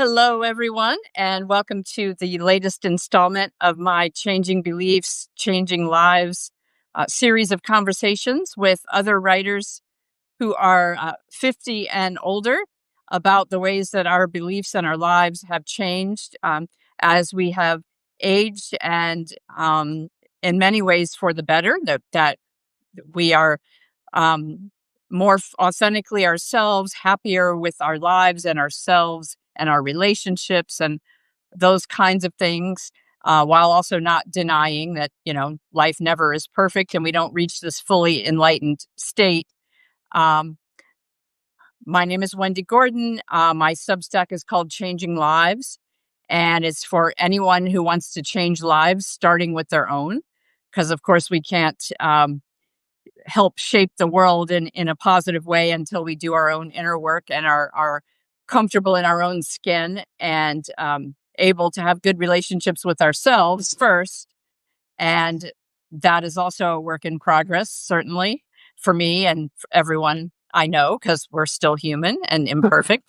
Hello, everyone, and welcome to the latest installment of my Changing Beliefs, Changing Lives series of conversations with other writers who are 50 and older about the ways that our beliefs and our lives have changed as we have aged and in many ways for the better, that we are more authentically ourselves, happier with our lives and ourselves and our relationships and those kinds of things, while also not denying that, life never is perfect and we don't reach this fully enlightened state. Um, my name is Wendy Gordon. My Substack is called Changing Lives, and it's for anyone who wants to change lives, starting with their own. Because, of course, we can't help shape the world in a positive way until we do our own inner work and are comfortable in our own skin and able to have good relationships with ourselves first. And that is also a work in progress, certainly for me and for everyone I know, because we're still human and imperfect.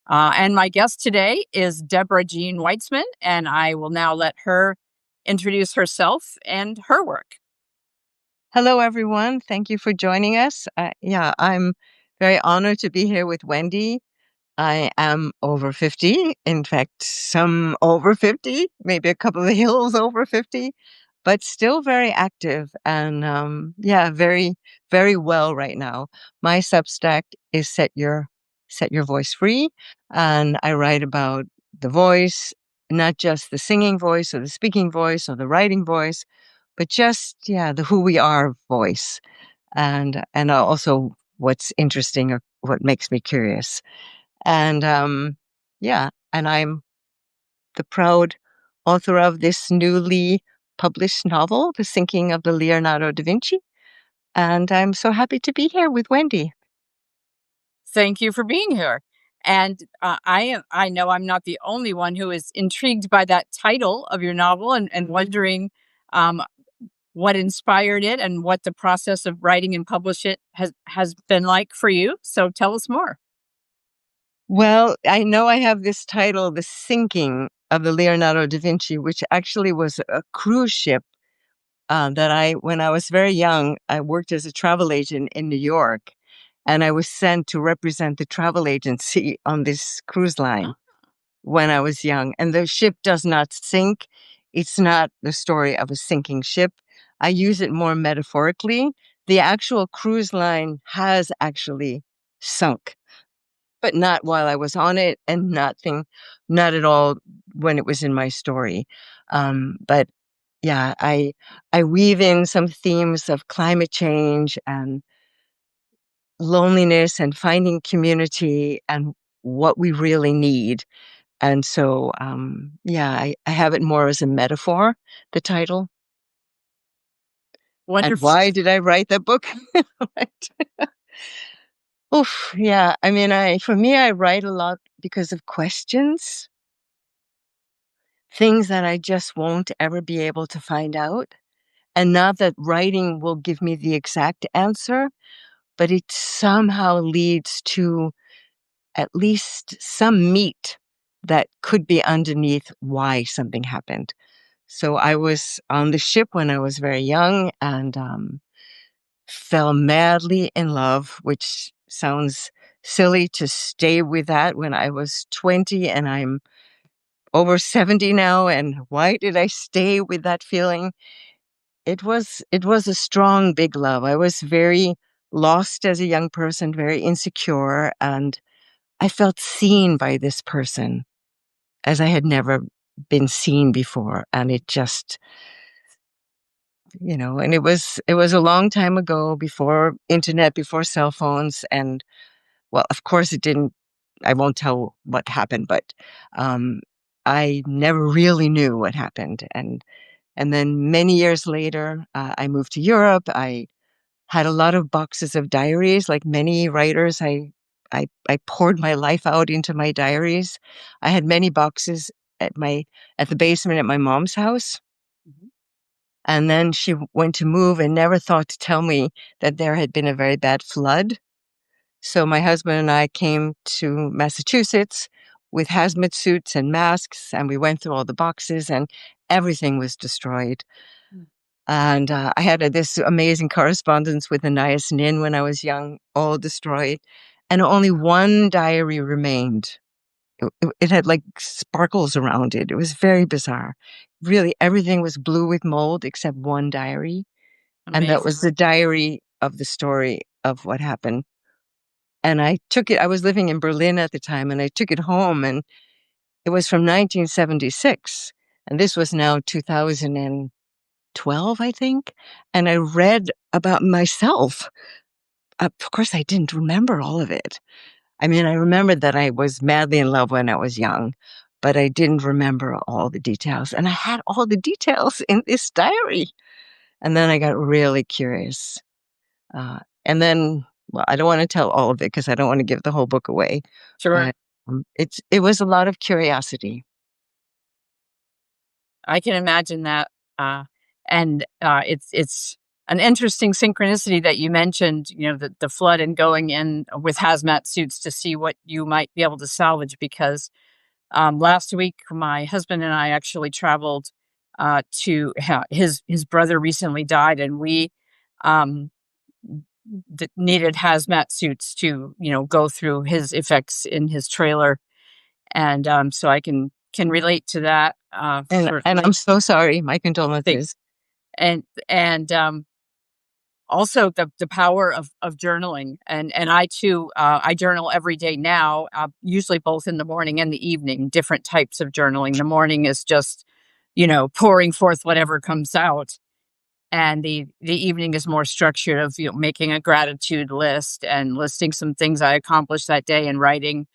And my guest today is Deborah Jeanne Weitzman, and I will now let her introduce herself and her work. Hello, everyone. Thank you for joining us. I'm very honored to be here with Wendy. I am over 50. In fact, some over 50, maybe a couple of hills over 50, but still very active and very, very well right now. My Substack is Set Your Voice Free, and I write about the voice, not just the singing voice or the speaking voice or the writing voice, but just the who we are voice, and also what's interesting or what makes me curious. And and I'm the proud author of this newly published novel, The Sinking of the Leonardo da Vinci. And I'm so happy to be here with Wendy. Thank you for being here. And I know I'm not the only one who is intrigued by that title of your novel and wondering um, what inspired it and what the process of writing and publish it has been like for you. So tell us more. Well, I know I have this title, The Sinking of the Leonardo da Vinci, which actually was a cruise ship when I was very young, I worked as a travel agent in New York, and I was sent to represent the travel agency on this cruise line when I was young. And the ship does not sink. It's not the story of a sinking ship. I use it more metaphorically. The actual cruise line has actually sunk, but not while I was on it, and not at all when it was in my story. But yeah, I weave in some themes of climate change and loneliness and finding community and what we really need. And so, I have it more as a metaphor, the title. And Wonderful. why did I write that book? Right. Oof, yeah. I mean, for me, I write a lot because of questions, things that I just won't ever be able to find out. And not that writing will give me the exact answer, but it somehow leads to at least some meat that could be underneath why something happened. So I was on the ship when I was very young and fell madly in love, which sounds silly to stay with that when I was 20 and I'm over 70 now. And why did I stay with that feeling? It was a strong, big love. I was very lost as a young person, very insecure, and I felt seen by this person as I had never been seen before. And it just, and it was a long time ago, before internet, before cell phones. And well, of course it didn't, I won't tell what happened, but um, I never really knew what happened. And then many years later, I moved to Europe. I had a lot of boxes of diaries. Like many writers, I poured my life out into my diaries. I had many boxes at the basement at my mom's house. Mhm. And then she went to move and never thought to tell me that there had been a very bad flood. So my husband and I came to Massachusetts. with hazmat suits and masks, and we went through all the boxes, and everything was destroyed. Mm. And I had this amazing correspondence with Anais Nin when I was young, all destroyed. And only one diary remained. It had like sparkles around it. It was very bizarre. Really, everything was blue with mold except one diary. And that Amazing. was the diary of the story of what happened. And I took it, I was living in Berlin at the time, and I took it home, and it was from 1976. And this was now 2012, I think. And I read about myself. Of course, I didn't remember all of it. I mean, I remembered that I was madly in love when I was young, but I didn't remember all the details. And I had all the details in this diary. And then I got really curious. And then, well, I don't want to tell all of it because I don't want to give the whole book away. Sure. But it was a lot of curiosity. I can imagine that. Uh, and it's an interesting synchronicity that you mentioned, the flood and going in with hazmat suits to see what you might be able to salvage. Because last week, my husband and I actually traveled to his brother recently died, and we um, needed hazmat suits to go through his effects in his trailer, and so I can relate to that And I'm certainly. so sorry. My Thanks. condolences. And also the power of journaling, and I too, I journal every day now, usually both in the morning and the evening, different types of journaling. The morning is just pouring forth whatever comes out, and the evening is more structured, of making a gratitude list and listing some things I accomplished that day, and writing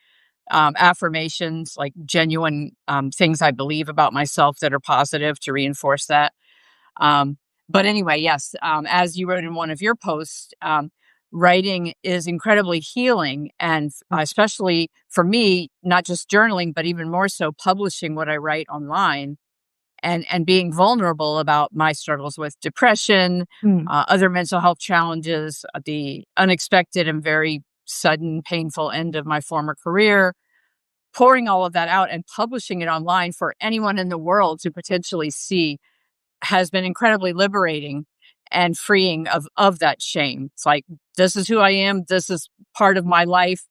affirmations, like genuine things I believe about myself that are positive, to reinforce that. um, but anyway, yes, as you wrote in one of your posts, writing is incredibly healing. And especially for me, not just journaling, but even more so publishing what I write online, and being vulnerable about my struggles with depression, Mm. other mental health challenges, the unexpected and very sudden, painful end of my former career, pouring all of that out and publishing it online for anyone in the world to potentially see, has been incredibly liberating and freeing of that shame. It's like, this is who I am. This is part of my life.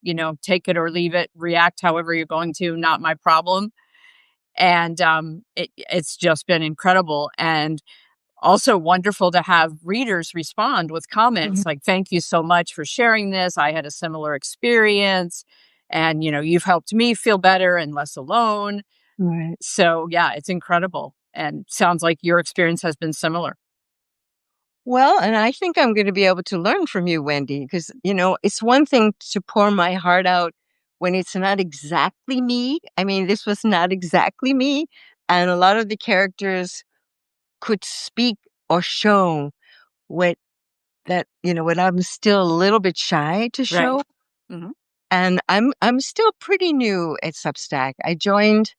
Take it or leave it. React however you're going to. Not my problem. And it's just been incredible, and also wonderful to have readers respond with Mhm. comments like, "Thank you so much for sharing this. I had a similar experience, and you've helped me feel better and less alone." Right. So yeah, it's incredible, and sounds like your experience has been similar. Well, and I think I'm going to be able to learn from you, Wendy, because, it's one thing to pour my heart out when it's not exactly me. I mean, this was not exactly me. And a lot of the characters could speak or show what what I'm still a little bit shy to Right. show. Mhm. And I'm still pretty new at Substack. I joined,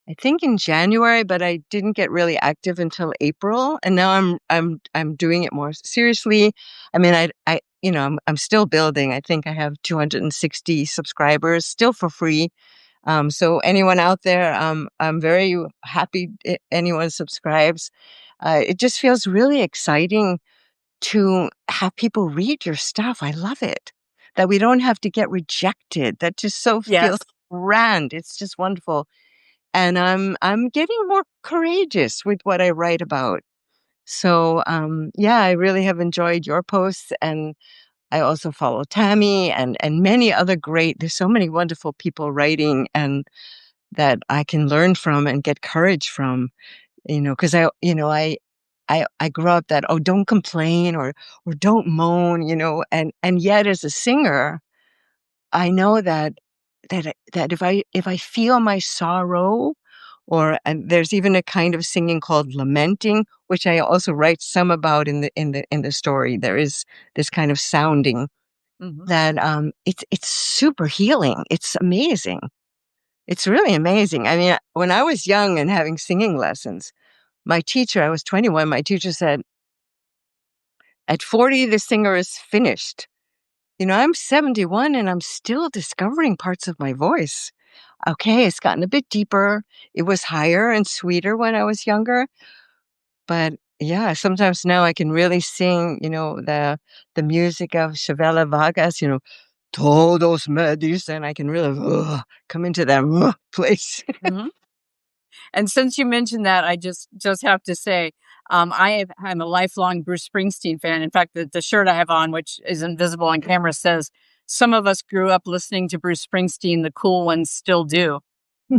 I think, in January, but I didn't get really active until April, and now I'm doing it more seriously. I mean, I'm still building. I think I have 260 subscribers still for free. So anyone out there, I'm very happy anyone subscribes. It just feels really exciting to have people read your stuff. I love it. That we don't have to get rejected. That just so feels Yes. grand. It's just wonderful. And I'm getting more courageous with what I write about. So yeah, I really have enjoyed your posts, and I also follow Tammy and many other great. There's so many wonderful people writing and that I can learn from and get courage from. Because I grew up that, oh, don't complain or don't moan, and yet as a singer, I know that if I feel my sorrow, and there's even a kind of singing called lamenting, which I also write some about in the story. There is this kind of sounding Mhm. that it's super healing. It's amazing. It's really amazing. I mean, when I was young and having singing lessons, my teacher, I was 21, my teacher said, at 40, the singer is finished. I'm 71 and I'm still discovering parts of my voice. okay, it's gotten a bit deeper. It was higher and sweeter when I was younger, but yeah, sometimes now I can really sing, the music of Chavela Vargas, todos me dicen, I can really come into that place. Mhm. And since you mentioned that, I just have to say, I'm a lifelong Bruce Springsteen fan. In fact, the shirt I have on, which is invisible on camera, says, "Some of us grew up listening to Bruce Springsteen. The cool ones still do."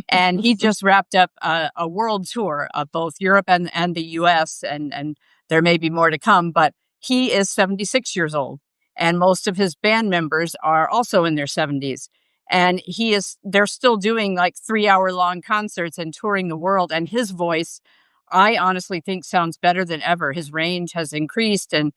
And he just wrapped up a world tour of both Europe and the US, and there may be more to come, but he is 76 years old, and most of his band members are also in their 70s. And they're still doing like 3 hour long concerts and touring the world. And his voice, I honestly think, sounds better than ever. His range has increased, and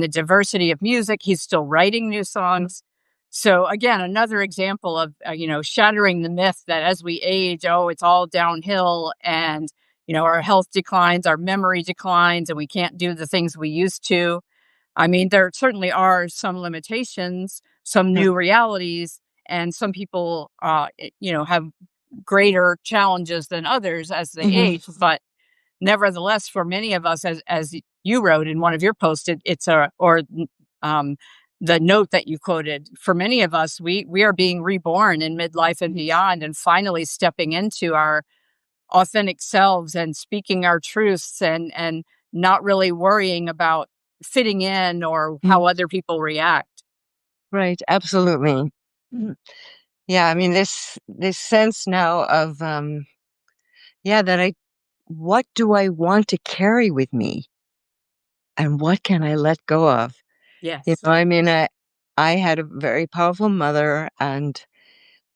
the diversity of music. He's still writing new songs. So again, another example of shattering the myth that as we age, oh, it's all downhill, and our health declines, our memory declines, and we can't do the things we used to. I mean, there certainly are some limitations, some new realities, and some people, have greater challenges than others as they Hmm. age. But nevertheless, for many of us, as you wrote in one of your posts, it's a or um, the note that you quoted. For many of us, we are being reborn in midlife and beyond, and finally stepping into our authentic selves and speaking our truths, and not really worrying about fitting in or how other people react. Right, absolutely. Mhm. Yeah, I mean this sense now of yeah, that I what do I want to carry with me and what can I let go of? Yes. I mean, I had a very powerful mother, and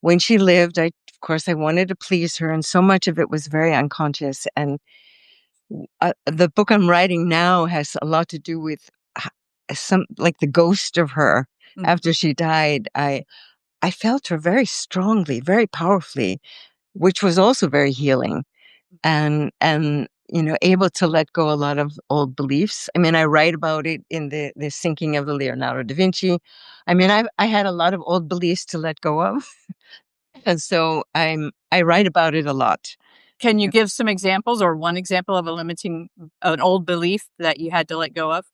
when she lived, of course I wanted to please her, and so much of it was very unconscious. And the book I'm writing now has a lot to do with some like the ghost of her Mhm. after she died. I felt her very strongly, very powerfully, which was also very healing, and able to let go a lot of old beliefs. I mean, I write about it in the sinking of the Leonardo da Vinci. I mean, I had a lot of old beliefs to let go of, and so I write about it a lot. Can you give some examples or one example of an old belief that you had to let go of?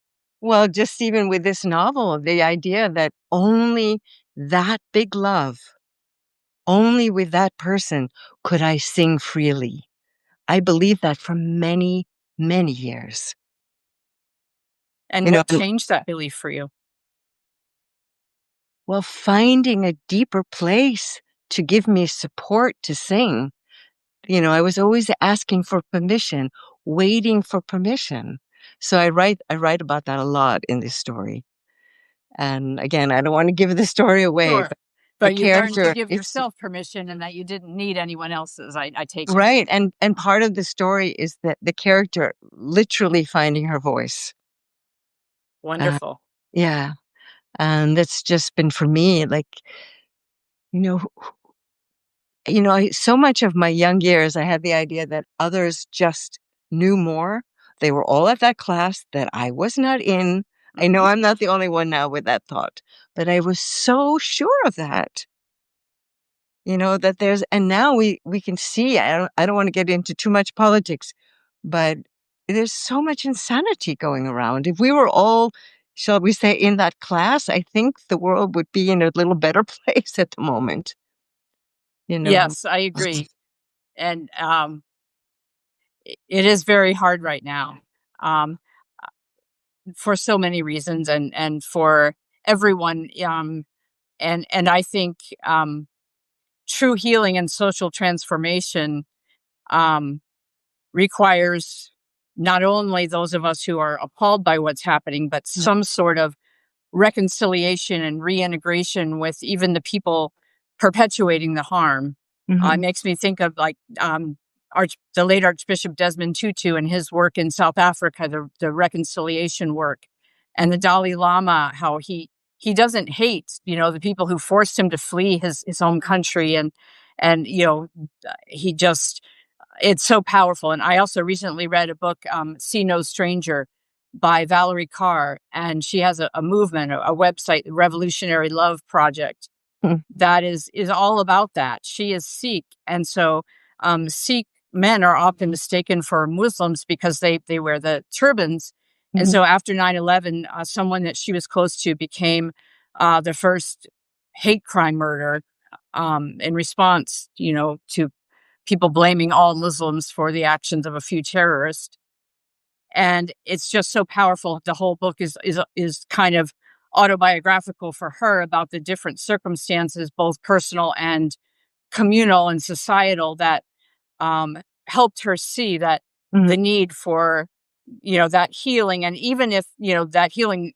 Well, just even with this novel, the idea that only that big love, only with that person could I sing freely. I believed that for many, many years. And You know, what changed that belief for you? well, finding a deeper place to give me support to sing. I was always asking for permission, waiting for permission. So I write about that a lot in this story. And again, I don't want to give the story away, Sure. but the But you learned to character give is yourself permission and that you didn't need anyone else's, I take it. right. And part of the story is that the character literally finding her voice. Uh, Wonderful. yeah. And that's just been for me, like, you know, so much of my young years, I had the idea that others just knew more. They were all at that class that I was not in. I know Mhm. I'm not the only one now with that thought, but I was so sure of that. That and now we can see. I don't want to get into too much politics, but there's so much insanity going around. If we were all, shall we say, in that class, I think the world would be in a little better place at the moment. You know. Yes, I agree. And it is very hard right now, um, for so many reasons, and for everyone. And I think true healing and social transformation um, requires not only those of us who are appalled by what's happening, but some sort of reconciliation and reintegration with even the people perpetuating the harm. It Mhm. makes me think of like the late Archbishop Desmond Tutu and his work in South Africa, the reconciliation work, and the Dalai Lama, how he doesn't hate the people who forced him to flee his home country, and he just it's so powerful. And I also recently read a book, See No Stranger by Valerie Carr, and she has a movement, a website, the Revolutionary Love Project. Mm. that is all about that. She is Sikh, and so Sikh men are often mistaken for Muslims because they wear the turbans. And Mhm. so after 9/11, someone that she was close to became the first hate crime murder in response, to people blaming all Muslims for the actions of a few terrorists. And it's just so powerful. The whole book is kind of autobiographical for her about the different circumstances, both personal and communal and societal, that um, helped her see that Mhm. the need for that healing. And even if that healing,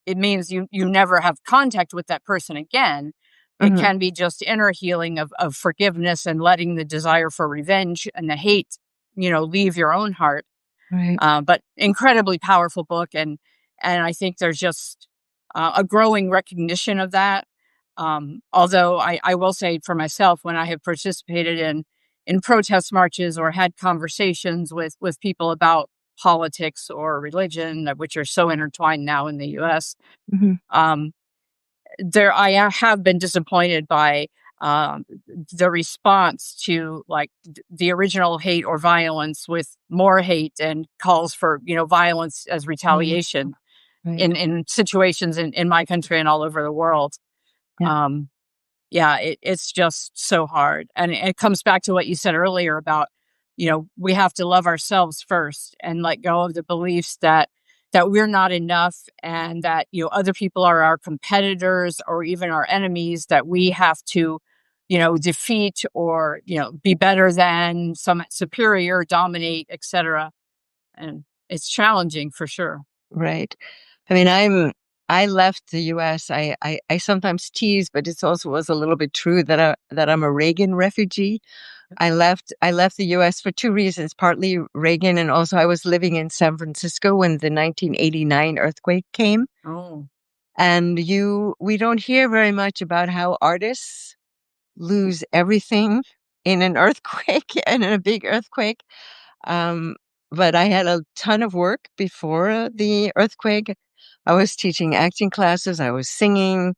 it means you never have contact with that person again. It Mhm. can be just inner healing of forgiveness and letting the desire for revenge and the hate leave your own heart. Right. But incredibly powerful book, and I think there's just a growing recognition of that. Although I will say for myself, when I have participated in protest marches or had conversations with people about politics or religion, which are so intertwined now in the U.S., Mhm. um, there I have been disappointed by um, the response to like the original hate or violence with more hate and calls for violence as Right. retaliation Right. in situations in my country and all over the world. Yeah. um yeah, it's just so hard. And it comes back to what you said earlier about, we have to love ourselves first and let go of the beliefs that we're not enough, and that, other people are our competitors or even our enemies that we have to, defeat or, be better than, some superior, dominate, etc. And it's challenging for sure. Right. I mean, I left the US. I sometimes tease, but it's also was a little bit true that I'm a Reagan refugee. I left the US for two reasons, partly Reagan, and also I was living in San Francisco when the 1989 earthquake came. Oh, And we don't hear very much about how artists lose everything in an earthquake and in a big earthquake. Um, but I had a ton of work before the earthquake. I was teaching acting classes, I was singing,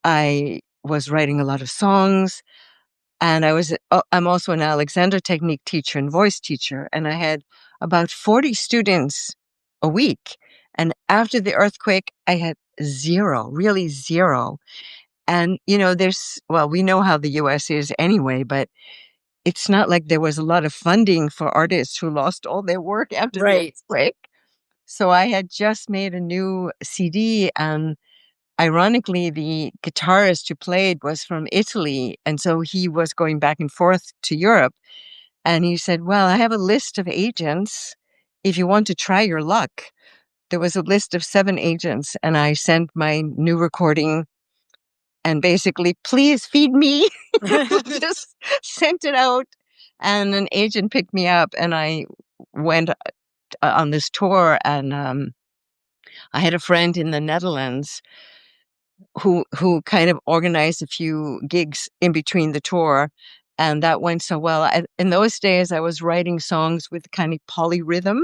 I was writing a lot of songs, and I'm also an Alexander Technique teacher and voice teacher, and I had about 40 students a week. And after the earthquake, I had zero, really zero. And well, we know how the US is anyway, but it's not like there was a lot of funding for artists who lost all their work after the right. earthquake. So I had just made a new CD, and ironically, the guitarist who played was from Italy. And so he was going back and forth to Europe. And he said, "Well, I have a list of agents if you want to try your luck." There was a list of 7 agents, and I sent my new recording and basically, "Please feed me." Just sent it out. And an agent picked me up, and I went on this tour. And I had a friend in the Netherlands who kind of organized a few gigs in between the tour, and that went so well. In those days, I was writing songs with kind of polyrhythm,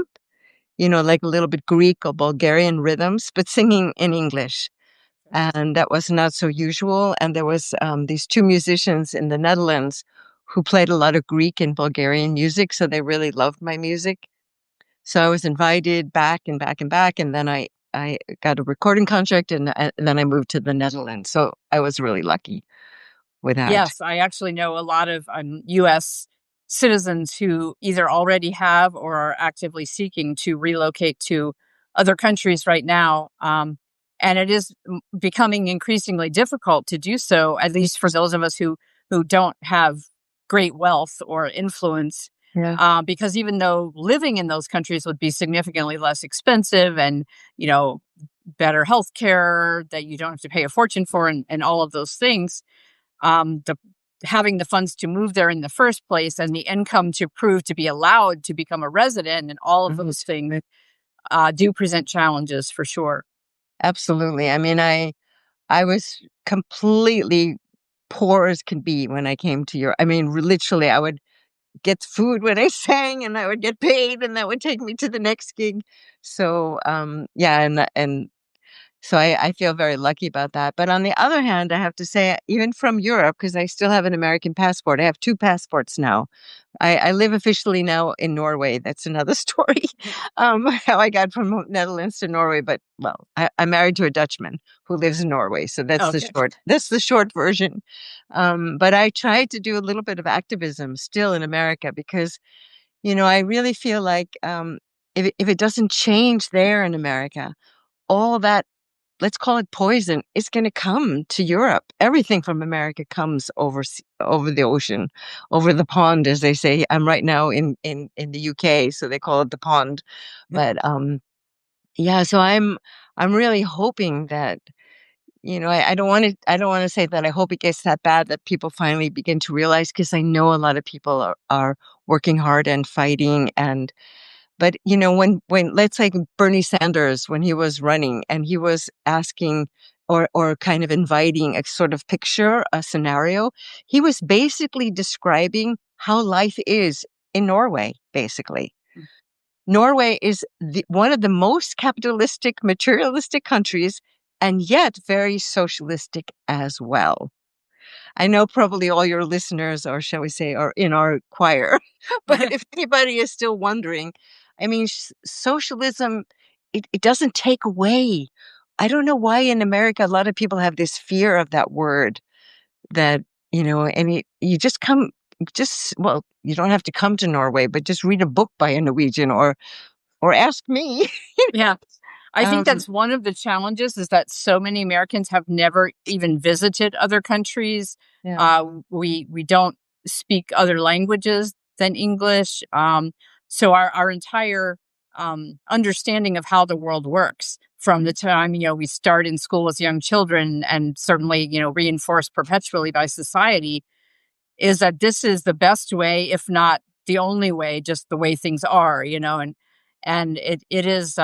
like a little bit Greek or Bulgarian rhythms, but singing in English. And that was not so usual. And there was these two musicians in the Netherlands who played a lot of Greek and Bulgarian music, so they really loved my music. So I was invited back and back and back, and then I got a recording contract, and then I moved to the Netherlands. So I was really lucky with that. Yes, I actually know a lot of U.S. citizens who either already have or are actively seeking to relocate to other countries right now. And it is becoming increasingly difficult to do so, at least for those of us who don't have great wealth or influence. Yeah. Because even though living in those countries would be significantly less expensive and, you know, better health care that you don't have to pay a fortune for and all of those things, the having the funds to move there in the first place and the income to prove to be allowed to become a resident and all of Mhm. those things do present challenges for sure. Absolutely. I mean, I was completely poor as can be when I came to Europe. I mean, literally, I would get food when I sang, and I would get paid, and that would take me to the next gig. So, yeah, and So I feel very lucky about that. But on the other hand, I have to say, even from Europe, because I still have an American passport, I have two passports now. I live officially now in Norway. That's another story. How I got from Netherlands to Norway. But well, I'm married to a Dutchman who lives in Norway, so Okay. that's the short version. But I try to do a little bit of activism still in America because I really feel like if it doesn't change there in America, all that, let's call it poison, is going to come to Europe. Everything from America comes over the ocean, over the pond, as they say. I'm right now in the UK, so they call it the pond. But yeah, so I'm really hoping that I don't want to say that I hope it gets that bad that people finally begin to realize, because I know a lot of people are working hard and fighting. But when let's say Bernie Sanders, when he was running and he was asking or kind of inviting a sort of picture, a scenario, he was basically describing how life is in Norway, basically. Norway is one of the most capitalistic, materialistic countries, and yet very socialistic as well. I know probably all your listeners, or shall we say, are in our choir, but if anybody is still wondering, I mean, socialism, it doesn't take away. I don't know why in America a lot of people have this fear of that word, that, and you just well, you don't have to come to Norway, but just read a book by a Norwegian or ask me. Yeah. I think Um, that's one of the challenges, is that so many Americans have never even visited other countries. yeah, We don't speak other languages than English. So our entire understanding of how the world works from the time we start in school as young children, and certainly reinforced perpetually by society, is that this is the best way, if not the only way, just the way things are. And it is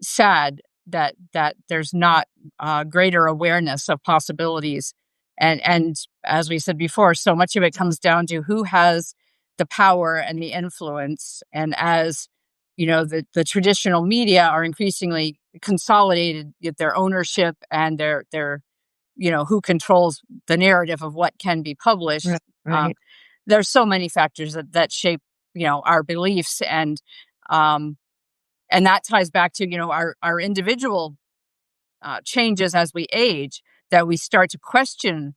sad that there's not greater awareness of possibilities. And as we said before, so much of it comes down to who has the power and the influence. And as the traditional media are increasingly consolidated with their ownership and their who controls the narrative of what can be published. right, um, right. there's so many factors that shape our beliefs, um, and that ties back to our individual changes as we age, that we start to question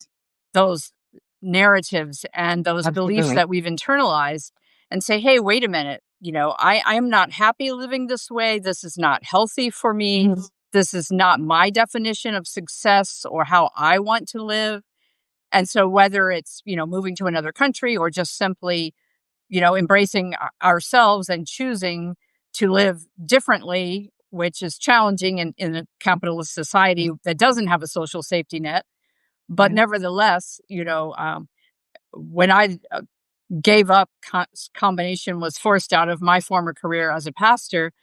those narratives and those beliefs Absolutely. that we've internalized, and say, hey, wait a minute, I am not happy living this way. This is not healthy for me. Mhm. This is not my definition of success or how I want to live. And so whether it's moving to another country, or just simply embracing ourselves and choosing to live differently, which is challenging in a capitalist society that doesn't have a social safety net. But Right. nevertheless, when I gave up, combination was forced out of my former career as a pastor,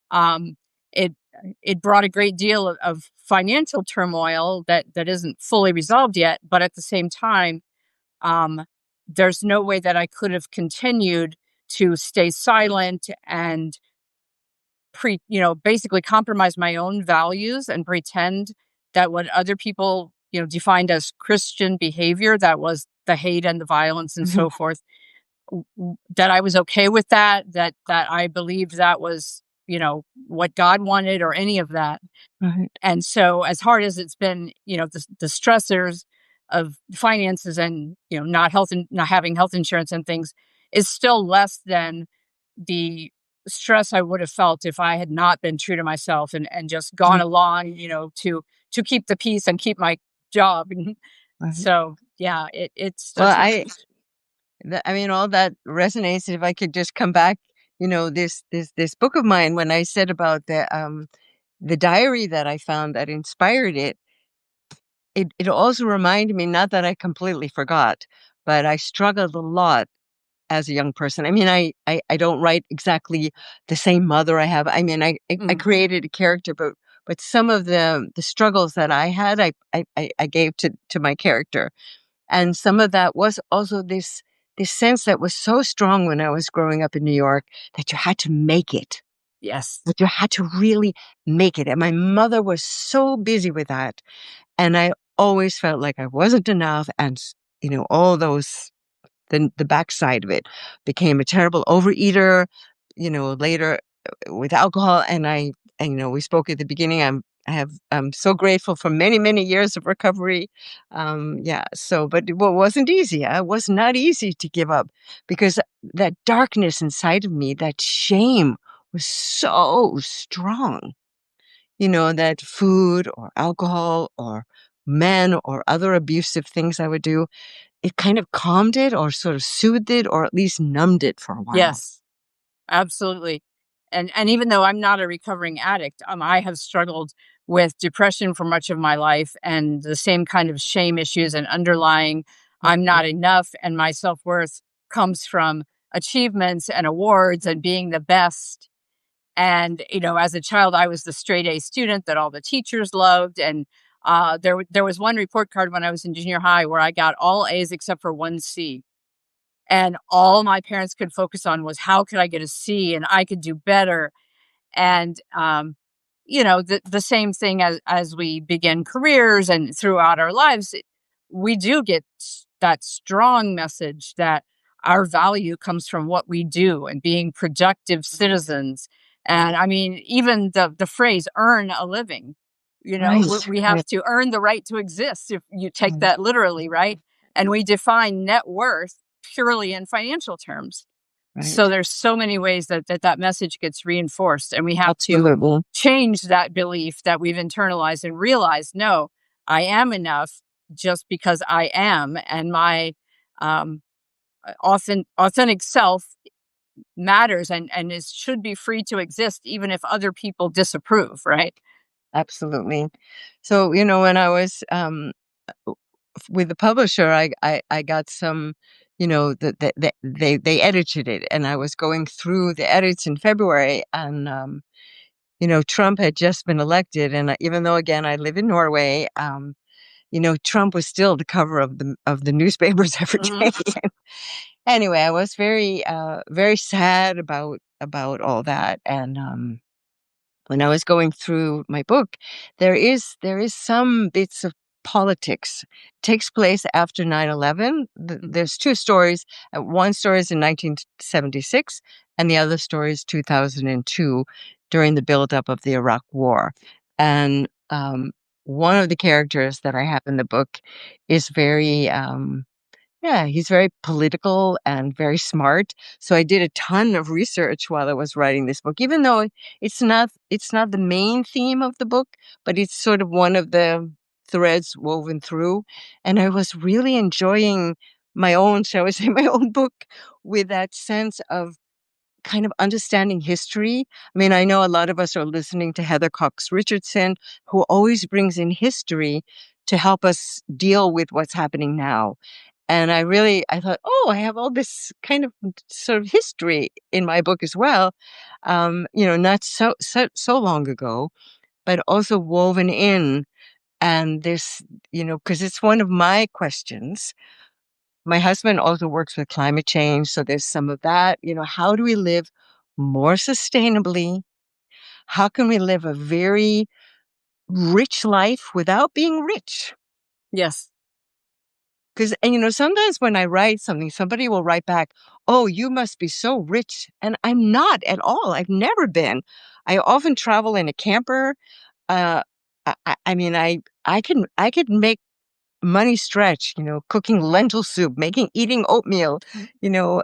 um, it it brought a great deal of financial turmoil that isn't fully resolved yet. But at the same time, um, there's no way that I could have continued to stay silent and basically compromise my own values and pretend that what other people, defined as Christian behavior, that was the hate and the violence and Mhm. so forth, that I was okay with that I believed that was, what God wanted, or any of that. Right. And so, as hard as it's been, the stressors of finances and not having health insurance and things, is still less than the stress I would have felt if I had not been true to myself and just gone Right. along, to keep the peace and keep my job. Right. So yeah, it's Well, just I mean, all that resonates. If I could just come back, this book of mine, when I said about the diary that I found that inspired it, it also reminded me, not that I completely forgot, but I struggled a lot as a young person. I mean, I don't write exactly the same mother I have. I mean, I mm, created a character, but some of the struggles that I had, I gave to my character. And some of that was also this sense that was so strong when I was growing up in New York, that you had to make it. Yes. but you had to really make it. And my mother was so busy with that. And I always felt like I wasn't enough. And, all those, the backside of it, became a terrible overeater, later with alcohol. And we spoke at the beginning. I'm so grateful for many, many years of recovery. Yeah. So, but it wasn't easy. It was not easy to give up because that darkness inside of me, that shame was so strong, that food or alcohol or men or other abusive things I would do, it kind of calmed it or sort of soothed it or at least numbed it for a while. Yes. Absolutely. And even though I'm not a recovering addict, I have struggled with depression for much of my life and the same kind of shame issues and underlying I'm not enough and my self-worth comes from achievements and awards and being the best. And, as a child, I was the straight A student that all the teachers loved. And there was one report card when I was in junior high where I got all A's except for one C. And all my parents could focus on was how could I get a C and I could do better. And, the same thing as we begin careers and throughout our lives, we do get that strong message that our value comes from what we do and being productive citizens. And I mean, even the phrase earn a living, Right, we have right, to earn the right to exist if you take right, that literally, right? And we define net worth purely in financial terms. So right. there's so many ways that message gets reinforced, and we have to Absolutely. change that belief that we've internalized and realize, no, I am enough just because I am, and my um, authentic self matters and is should be free to exist, even if other people disapprove. Right? Absolutely. So, when I was with the publisher, I got some, they edited it, and I was going through the edits in February, and Trump had just been elected, and even though again I live in Norway, Trump was still the cover of the newspapers every Hmm. day. Anyway, I was very very sad about all that, and when I was going through my book, there is some bits of politics. It takes place after 9/11. There's two stories. One story is in 1976, and the other story is 2002, during the buildup of the Iraq War. And one of the characters that I have in the book is very yeah, he's very political and very smart. So I did a ton of research while I was writing this book, even though it's not the main theme of the book, but it's sort of one of the threads woven through. And I was really enjoying my own, shall we say, my own book, with that sense of kind of understanding history. I mean, I know a lot of us are listening to Heather Cox Richardson, who always brings in history to help us deal with what's happening now. And I thought, oh, I have all this kind of sort of history in my book as well. Not so long ago, but also woven in. And this, because it's one of my questions. My husband also works with climate change, so there's some of that. How do we live more sustainably? How can we live a very rich life without being rich? Yes. Because, and sometimes when I write something, somebody will write back, "Oh, you must be so rich." And I'm not at all. I've never been. I often travel in a camper. Uh, I mean, I could make money stretch, cooking lentil soup, eating oatmeal. You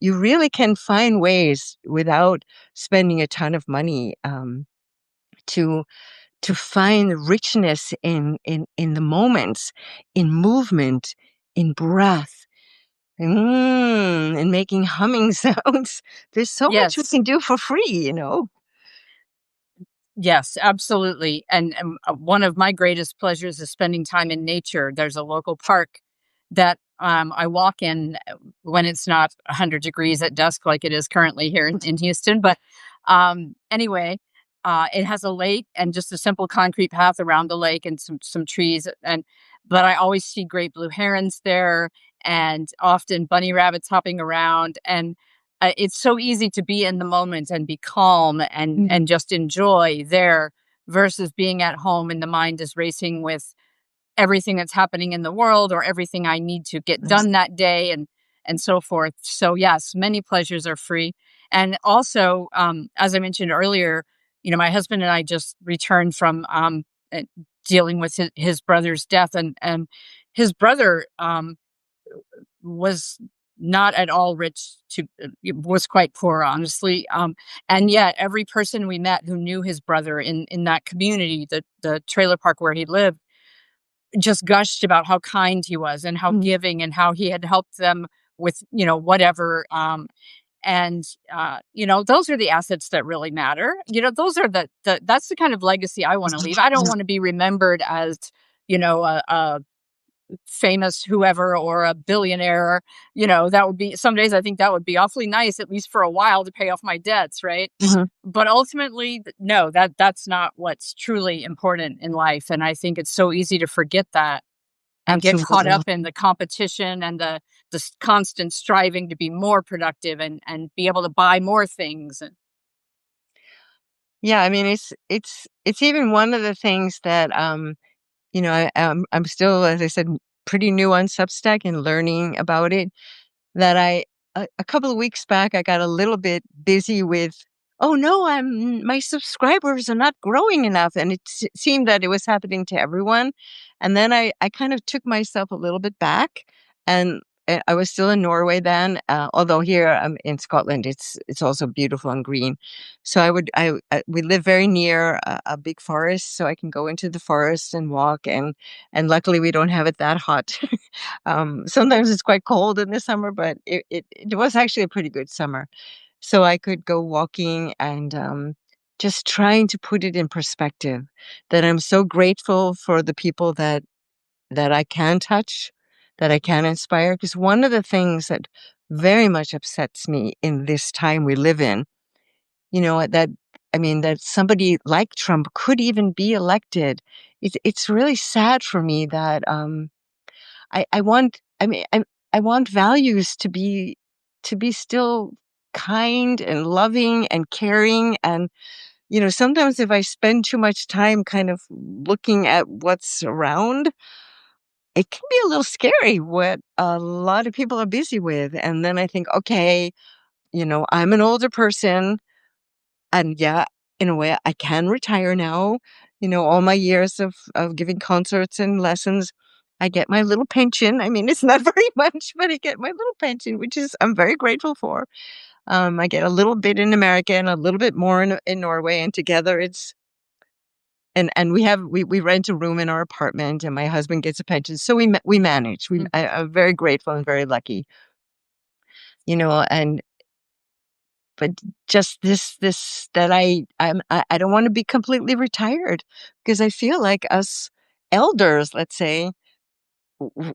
really can find ways without spending a ton of money, to find richness in the moments, in movement, in breath, and making humming sounds. There's so much we Yes. can do for free. Yes, absolutely. And one of my greatest pleasures is spending time in nature. There's a local park that I walk in when it's not 100 degrees at dusk like it is currently here in Houston. But anyway, it has a lake and just a simple concrete path around the lake and some trees. But I always see great blue herons there and often bunny rabbits hopping around. And it's so easy to be in the moment and be calm Mhm. and just enjoy there versus being at home and the mind is racing with everything that's happening in the world or everything I need to get Yes. done that day and so forth. So yes, many pleasures are free. And also, as I mentioned earlier, my husband and I just returned from uh, dealing with his brother's death, and his brother was not at all rich to was quite poor, honestly, and yet every person we met who knew his brother in that community, the trailer park where he lived, just gushed about how kind he was and how Mhm. giving and how he had helped them with whatever, and those are the assets that really matter. Those are that's the kind of legacy I want to leave. I don't want to be remembered as a famous whoever or a billionaire. That would be, some days I think that would be awfully nice, at least for a while, to pay off my debts, right? Mhm. But ultimately, no, that's not what's truly important in life. And I think it's so easy to forget that and get caught Absolutely. up in the competition and the constant striving to be more productive and be able to buy more things. And Yeah, I mean, it's even one of the things that, I'm still, as I said, pretty new on Substack and learning about it. That a couple of weeks back, I got a little bit busy with, "Oh, no, my subscribers are not growing enough," and it seemed that it was happening to everyone, and then I kind of took myself a little bit back, and I was still in Norway then, although here, in Scotland, it's also beautiful and green. So we live very near a big forest, so I can go into the forest and walk, and luckily, we don't have it that hot. Sometimes it's quite cold in the summer, but it was actually a pretty good summer. So I could go walking and just trying to put it in perspective that I'm so grateful for the people that I can touch, that I can inspire. Because one of the things that very much upsets me in this time we live in, that I mean, that somebody like Trump could even be elected. It's really sad for me that I want I mean, I want values to be still kind and loving and caring, and, sometimes if I spend too much time kind of looking at what's around, it can be a little scary what a lot of people are busy with, and then I think, "Okay, I'm an older person, and yeah, in a way, I can retire now. All my years of giving concerts and lessons, I get my little pension. I mean, it's not very much, but I get my little pension, which is I'm very grateful for. I get a little bit in America and a little bit more in Norway, and together it's and we rent a room in our apartment, and my husband gets a pension, so we manage. I'm very grateful and very lucky, and but just this that I don't wanna be completely retired because I feel like us elders, let's say, w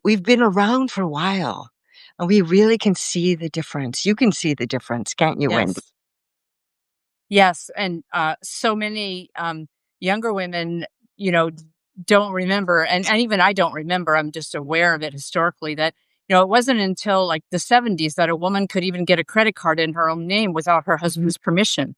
we've been around for a while, and we really can see the difference. You can see the difference, can't you, Wendy? yes. Yes, and, so many, younger women, you know, don't remember, and even I don't remember, I'm just aware of it historically that, it wasn't until, like, the '70s that a woman could even get a credit card in her own name without her Mhm. husband's permission,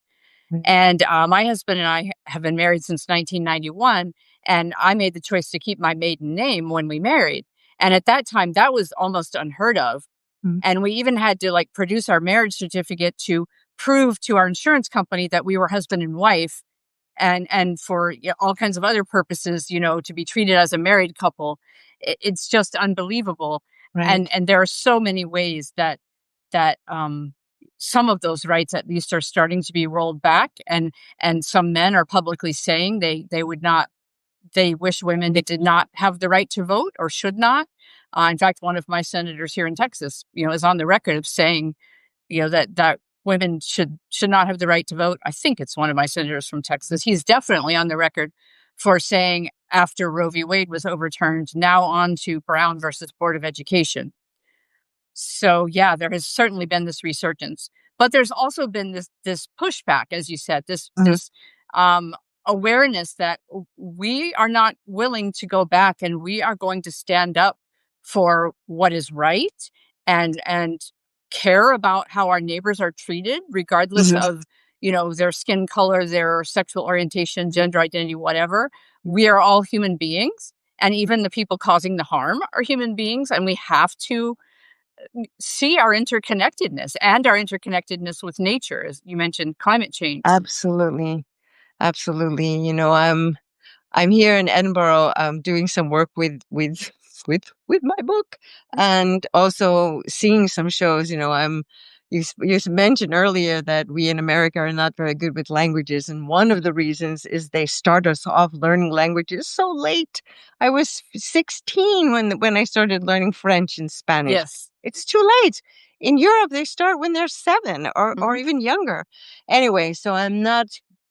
Right. and, my husband and I have been married since 1991, and I made the choice to keep my maiden name when we married, and at that time, that was almost unheard of, Mhm. and we even had to, like, produce our marriage certificate to prove to our insurance company that we were husband and wife, and for all kinds of other purposes, to be treated as a married couple. It's just unbelievable. Right. And there are so many ways that some of those rights at least are starting to be rolled back, and some men are publicly saying they would not, they wish women did not have the right to vote or should not. In fact, one of my senators here in Texas, is on the record of saying, that women should not have the right to vote. I think it's one of my senators from Texas. He's definitely on the record for saying, after Roe v. Wade was overturned, now on to Brown versus Board of Education. So yeah, there has certainly been this resurgence, but there's also been this pushback, as you said, this Mhm. this um, awareness that we are not willing to go back, and we are going to stand up for what is right, and care about how our neighbors are treated, regardless Mhm. of, their skin color, their sexual orientation, gender identity, whatever. We are all human beings. And even the people causing the harm are human beings. And we have to see our interconnectedness and our interconnectedness with nature, as you mentioned, climate change. Absolutely. Absolutely. I'm here in Edinburgh, doing some work with my book, and also seeing some shows. You mentioned earlier that we in America are not very good with languages, and one of the reasons is they start us off learning languages so late. I was 16 when I started learning French and Spanish. Yes. It's too late. In Europe, they start when they're 7 or Hmm. even younger. Anyway, so I'm not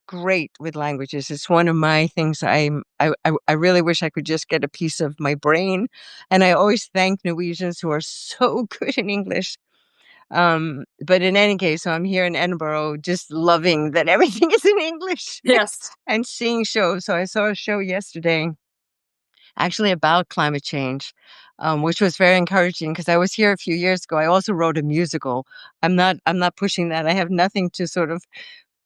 great with languages. It's one of my things. I really wish I could just get a piece of my brain, and I always thank Norwegians who are so good in English. But in any case, so I'm here in Edinburgh, just loving that everything is in English Yes. and seeing shows. So I saw a show yesterday, actually about climate change. Which was very encouraging because I was here a few years ago. I also wrote a musical. I'm not pushing that. I have nothing to sort of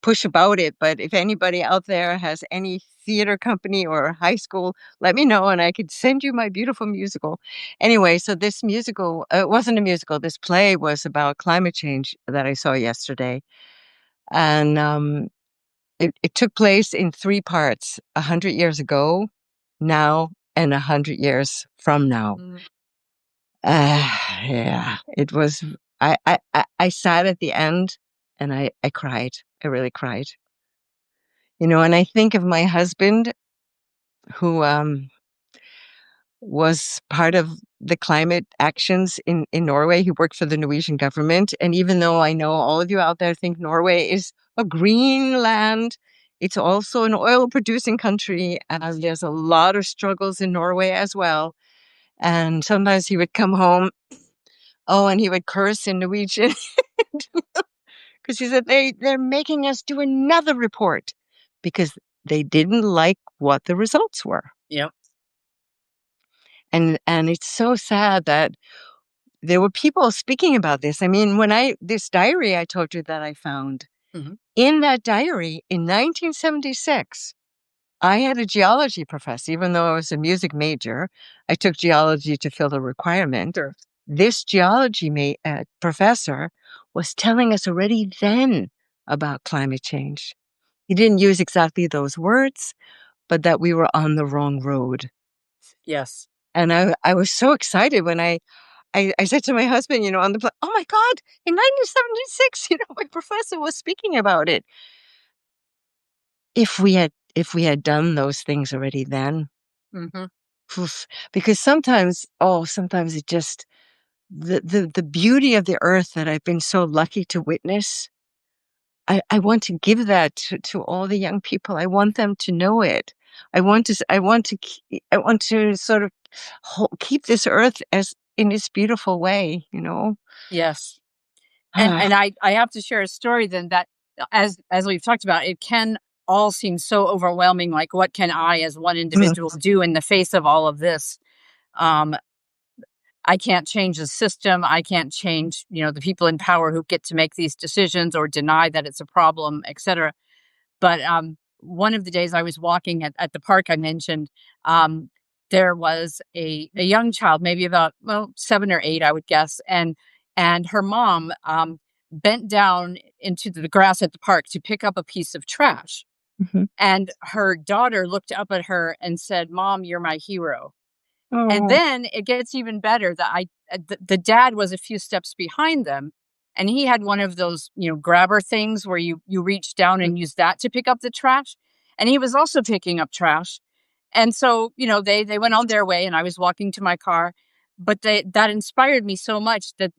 push about it, but if anybody out there has any theater company or high school, let me know and I could send you my beautiful musical. Anyway, so this musical, it wasn't a musical, this play was about climate change that I saw yesterday. And it took place in 3 parts: 100 years ago, now, and 100 years from now. Mm. Yeah, it was. I sat at the end and I cried. I really cried. And I think of my husband who was part of the climate actions in Norway. He worked for the Norwegian government. And even though I know all of you out there think Norway is a green land, it's also an oil producing country. And there's a lot of struggles in Norway as well. And sometimes he would come home, oh, and he would curse in Norwegian because he said they're making us do another report because they didn't like what the results were. Yep. And it's so sad that there were people speaking about this. I mean, this diary I told you that I found, Hmm. in that diary in 1976, I had a geology professor. Even though I was a music major, I took geology to fill the requirement. Sure. This geology professor was telling us already then about climate change. He didn't use exactly those words, but that we were on the wrong road. Yes. And I was so excited when I said to my husband, on the plane, oh my God, in 1976, my professor was speaking about it. If we had done those things already then, Hmm. oof, because sometimes it just, the beauty of the earth that I've been so lucky to witness, I want to give that to all the young people. I want them to know it. I want to sort of keep this earth as in its beautiful way. Yes. And I have to share a story then that as we've talked about, it can all seem so overwhelming. Like, what can I, as one individual, do in the face of all of this? Um, I can't change the system. I can't change, the people in power who get to make these decisions or deny that it's a problem, et cetera. But one of the days I was walking at the park I mentioned, um, there was a young child, maybe about, well, 7 or 8, I would guess, and her mom bent down into the grass at the park to pick up a piece of trash, Mhm. and her daughter looked up at her and said, "Mom, you're my hero." And Oh. then it gets even better that the dad was a few steps behind them, and he had one of those, grabber things where you reach down and use that to pick up the trash, and he was also picking up trash. And so, they went on their way and I was walking to my car, but that inspired me so much that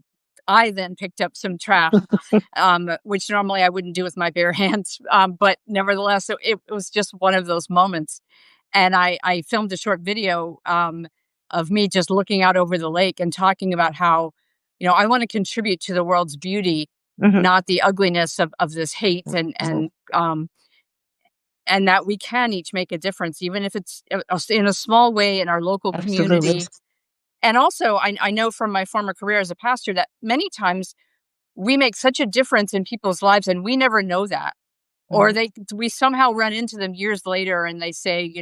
I then picked up some trash, which normally I wouldn't do with my bare hands. But nevertheless, it was just one of those moments. And I filmed a short video of me just looking out over the lake and talking about how, I want to contribute to the world's beauty, Mhm. not the ugliness of this hate, and that we can each make a difference, even if it's in a small way in our local Absolutely. community. And also, I know from my former career as a pastor that many times we make such a difference in people's lives and we never know that. Or Right. we somehow run into them years later and they say,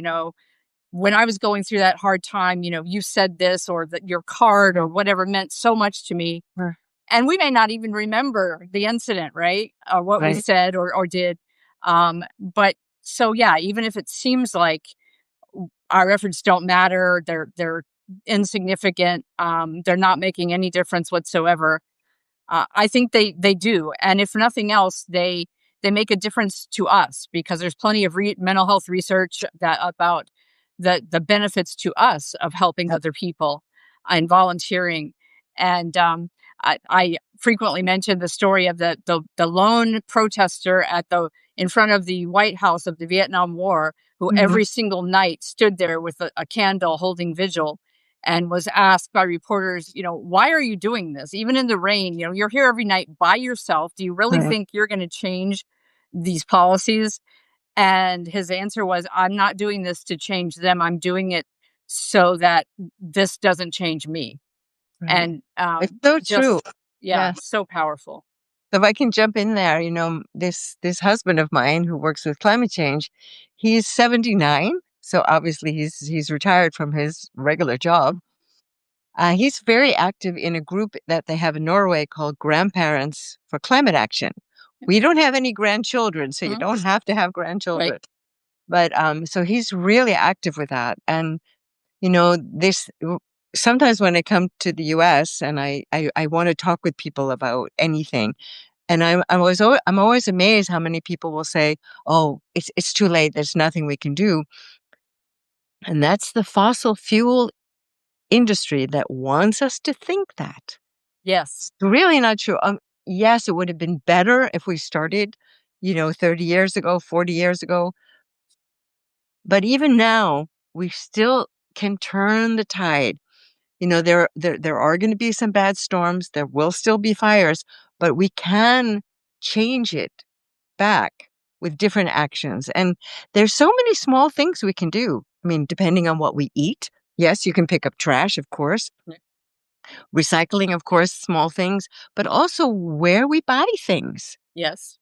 when I was going through that hard time, you said this or that your card or whatever meant so much to me. Right. And we may not even remember the incident, right? What we Right. said or did. But so, yeah, even if it seems like our efforts don't matter, they're insignificant, they're not making any difference whatsoever. I think they do, and if nothing else, they make a difference to us because there's plenty of mental health research that about the benefits to us of helping Yep. other people and volunteering. And I frequently mention the story of the lone protester at the in front of the White House of the Vietnam War, who Mhm. every single night stood there with a candle holding vigil and was asked by reporters, why are you doing this? Even in the rain, you're here every night by yourself. Do you really Right. think you're going to change these policies? And his answer was, I'm not doing this to change them. I'm doing it so that this doesn't change me. Right. And It's so true. just, yeah, Yes. so powerful. So if I can jump in there, this husband of mine who works with climate change, he's 79, so obviously he's retired from his regular job. He's very active in a group that they have in Norway called Grandparents for Climate Action. We don't have any grandchildren, so you Mhm. don't have to have Right. grandchildren. But so he's really active with that. And this sometimes when I come to the US and I want to talk with people about anything, and I'm always amazed how many people will say, "Oh, it's too late. There's nothing we can do." And that's the fossil fuel industry that wants us to think that. Yes. It's really not true. Yes, it would have been better if we started, 30 years ago, 40 years ago. But even now, we still can turn the tide. There are going to be some bad storms. There will still be fires, but we can change it back with different actions. And there's so many small things we can do. I mean, depending on what we eat. Yes, you can pick up trash, of course. Right. Recycling, of course, small things, but also where we buy things. Yes.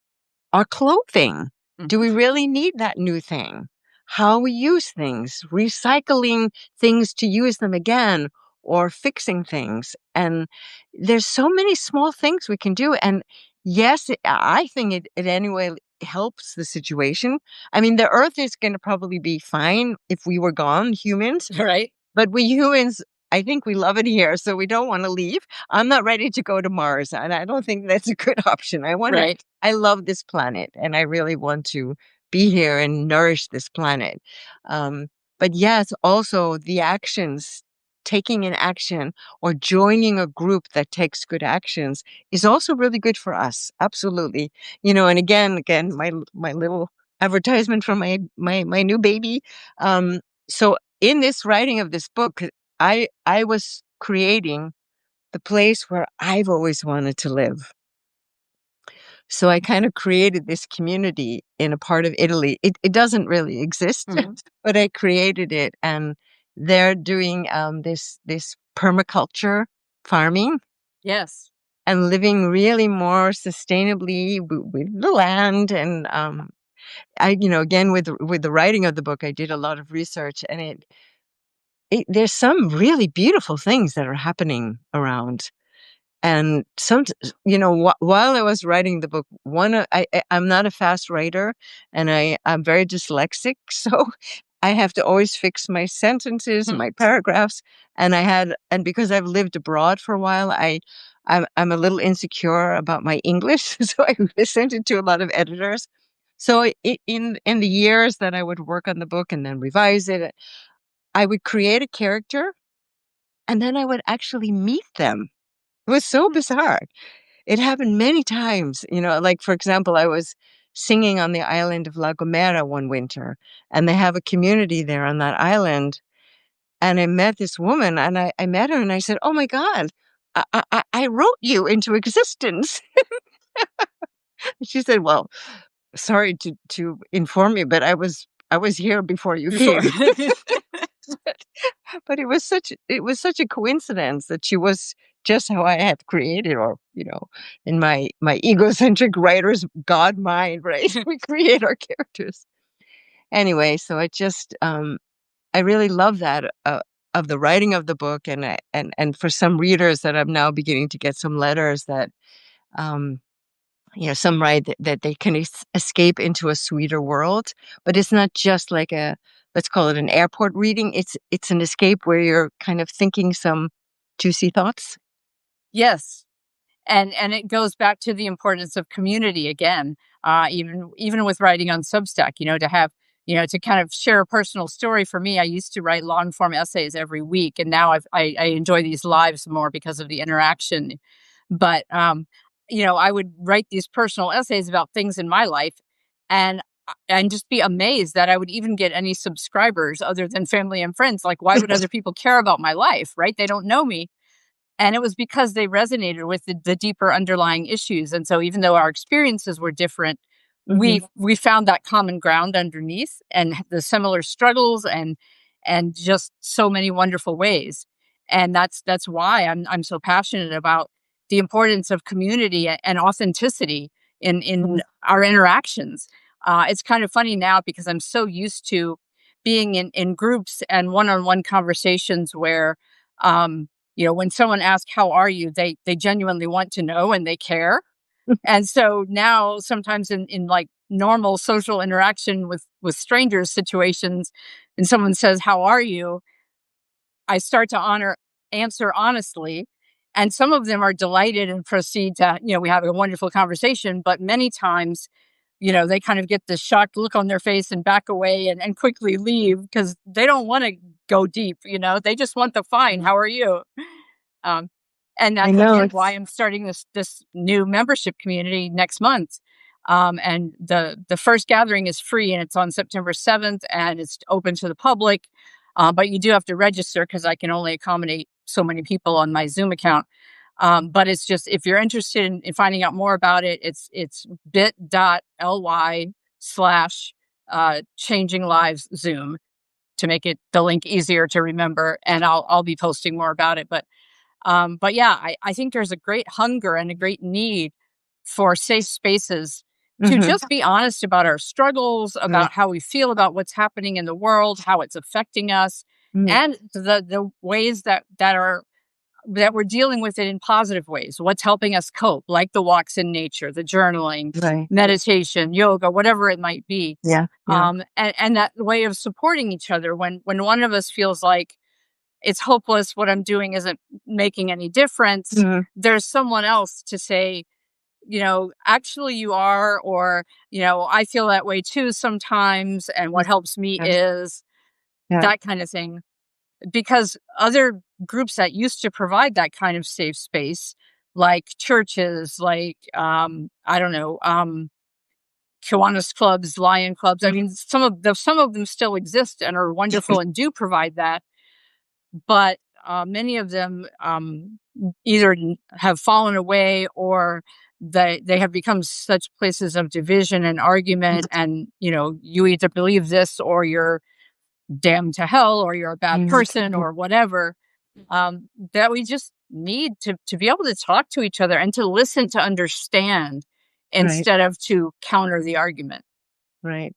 Our clothing. Do Mhm. we really need that new thing? How we use things, recycling things to use them again, or fixing things. And there's so many small things we can do. And yes, I think it anyway helps the situation. I mean, the earth is going to probably be fine if we were gone, humans. Right. But we humans, I think we love it here, so we don't wanna leave. I'm not ready to go to Mars, and I don't think that's a good option. Right. I love this planet, and I really want to be here and nourish this planet. Um, but yes, also the actions, taking an action or joining a group that takes good actions is also really good for us. Absolutely. And again, my little advertisement from my new baby. So in this writing of this book, I was creating the place where I've always wanted to live. So I kind of created this community in a part of Italy. It doesn't really exist, Mhm. but I created it, and they're doing this permaculture farming Yes. and living really more sustainably with the land. And again, with the writing of the book, I did a lot of research, and there's some really beautiful things that are happening around. And while I was writing the book, I'm not a fast writer, and I'm very dyslexic, so I have to always fix my sentences, Hmm. my paragraphs, and because I've lived abroad for a while, I'm a little insecure about my English, so I sent it to a lot of editors. So in the years that I would work on the book and then revise it, I would create a character, and then I would actually meet them. It was so bizarre. It happened many times, like, for example, I was singing on the island of La Gomera one winter, and they have a community there on that island. And I met this woman, and I met her, and I said, "Oh my God, I wrote you into existence." She said, "Well, sorry to inform you, but I was here before you Before. came." But it was such a coincidence that she was just how I had created, or in my egocentric writer's god mind, right? We create our characters. Anyway, so I really love that of the writing of the book, and for some readers that I'm now beginning to get some letters that um some write that they can escape into a sweeter world, but it's not just like a, let's call it an airport reading. It's an escape where you're kind of thinking some juicy thoughts. Yes. And it goes back to the importance of community again, even with writing on Substack, to have, to kind of share a personal story. For me, I used to write long form essays every week, and now I enjoy these lives more because of the interaction. But I would write these personal essays about things in my life, and and just be amazed that I would even get any subscribers other than family and friends. Like, why would other people care about my life, right? They don't know me. And it was because they resonated with the deeper underlying issues. And so even though our experiences were different, Hmm. we found that common ground underneath and the similar struggles and just so many wonderful ways. And that's why I'm so passionate about the importance of community and authenticity in our interactions. It's kind of funny now because I'm so used to being in groups and one-on-one conversations where when someone asks, "How are you?" they genuinely want to know and they care. And so now sometimes in like normal social interaction with strangers situations, and someone says, "How are you?" I start to answer honestly. And some of them are delighted and proceed to, we have a wonderful conversation. But many times, they kind of get this shocked look on their face and back away and quickly leave because they don't want to go deep, they just want the fine. How are you? Um, and I that's know again why it's. I'm starting this new membership community next month. And the first gathering is free, and it's on September 7th, and it's open to the public. But you do have to register because I can only accommodate so many people on my Zoom account. But it's just, if you're interested in finding out more about it, it's bit.ly/ changing lives Zoom to make it the link easier to remember. And I'll be posting more about it. But yeah, I think there's a great hunger and a great need for safe spaces to Hmm. just be honest about our struggles, Right. about how we feel about what's happening in the world, how it's affecting us, Mhm. and the ways that we're dealing with it in positive ways. What's helping us cope, like the walks in nature, the journaling, Right. meditation, yoga, whatever it might be. Yeah. Yeah. And that way of supporting each other when one of us feels like it's hopeless, what I'm doing isn't making any difference, Mhm. there's someone else to say, actually you are, or, I feel that way too sometimes. And what helps me Yes. is Yeah. that kind of thing. Because other groups that used to provide that kind of safe space, like churches, like, I don't know, Kiwanis clubs, lion clubs. I Mhm. mean, some of them still exist and are wonderful and do provide that, but many of them either have fallen away or they have become such places of division and argument. And you either believe this or you're damned to hell or you're a bad Mhm. person or whatever. That we just need to be able to talk to each other and to listen to understand Right. instead of to counter the argument. Right.